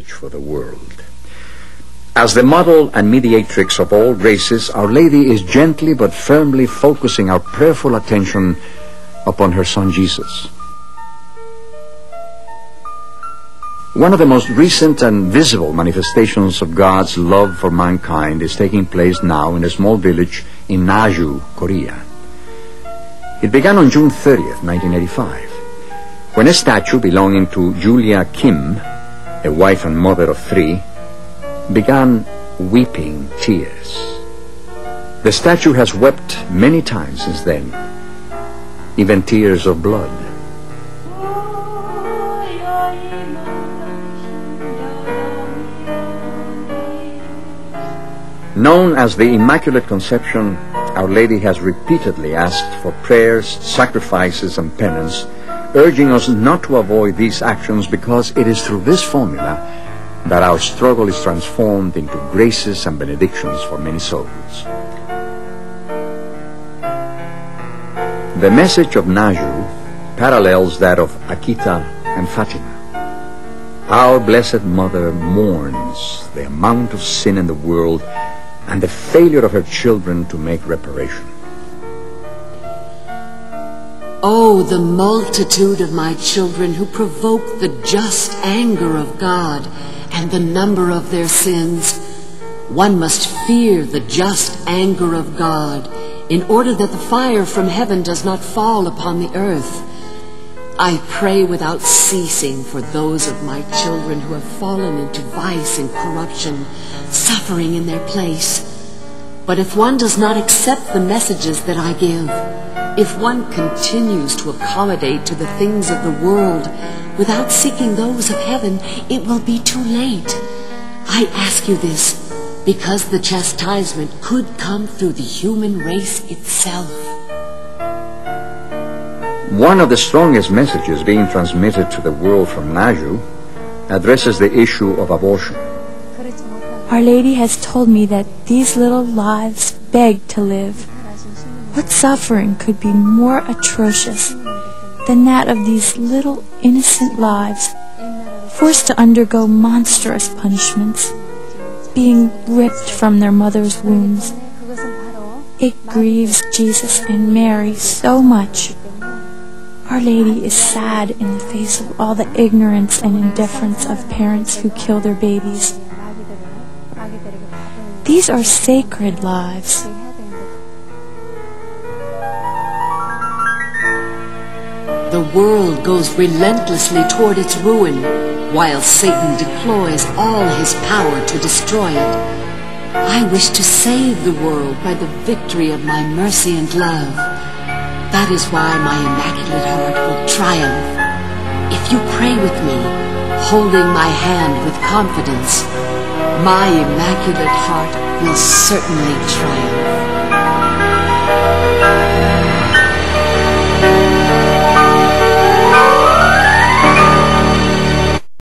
for the world. As the model and mediatrix of all graces, Our Lady is gently but firmly focusing our prayerful attention upon her Son Jesus. One of the most recent and visible manifestations of God's love for mankind is taking place now in a small village in Naju, Korea. It began on June 30th, 1985, when a statue belonging to Julia Kim, a wife and mother of 3, began weeping tears. The statue has wept many times since then, even tears of blood. Known as the Immaculate Conception, Our Lady has repeatedly asked for prayers, sacrifices, and penance, urging us not to avoid these actions because it is through this formula that our struggle is transformed into graces and benedictions for many souls. The message of Naju parallels that of Akita and Fatima. Our Blessed Mother mourns the amount of sin in the world and the failure of her children to make reparation. Oh, the multitude of my children who provoke the just anger of God and the number of their sins. One must fear the just anger of God in order that the fire from heaven does not fall upon the earth. I pray without ceasing for those of my children who have fallen into vice and corruption, suffering in their place. But if one does not accept the messages that I give, if one continues to accommodate to the things of the world without seeking those of heaven, it will be too late. I ask you this because the chastisement could come through the human race itself. One of the strongest messages being transmitted to the world from Naju addresses the issue of abortion. Our Lady has told me that these little lives beg to live. What suffering could be more atrocious than that of these little innocent lives, forced to undergo monstrous punishments, being ripped from their mother's wombs? It grieves Jesus and Mary so much. Our Lady is sad in the face of all the ignorance and indifference of parents who kill their babies. These are sacred lives. The world goes relentlessly toward its ruin, while Satan deploys all his power to destroy it. I wish to save the world by the victory of my mercy and love. That is why my Immaculate Heart will triumph. If you pray with me, holding my hand with confidence, my Immaculate Heart will certainly triumph.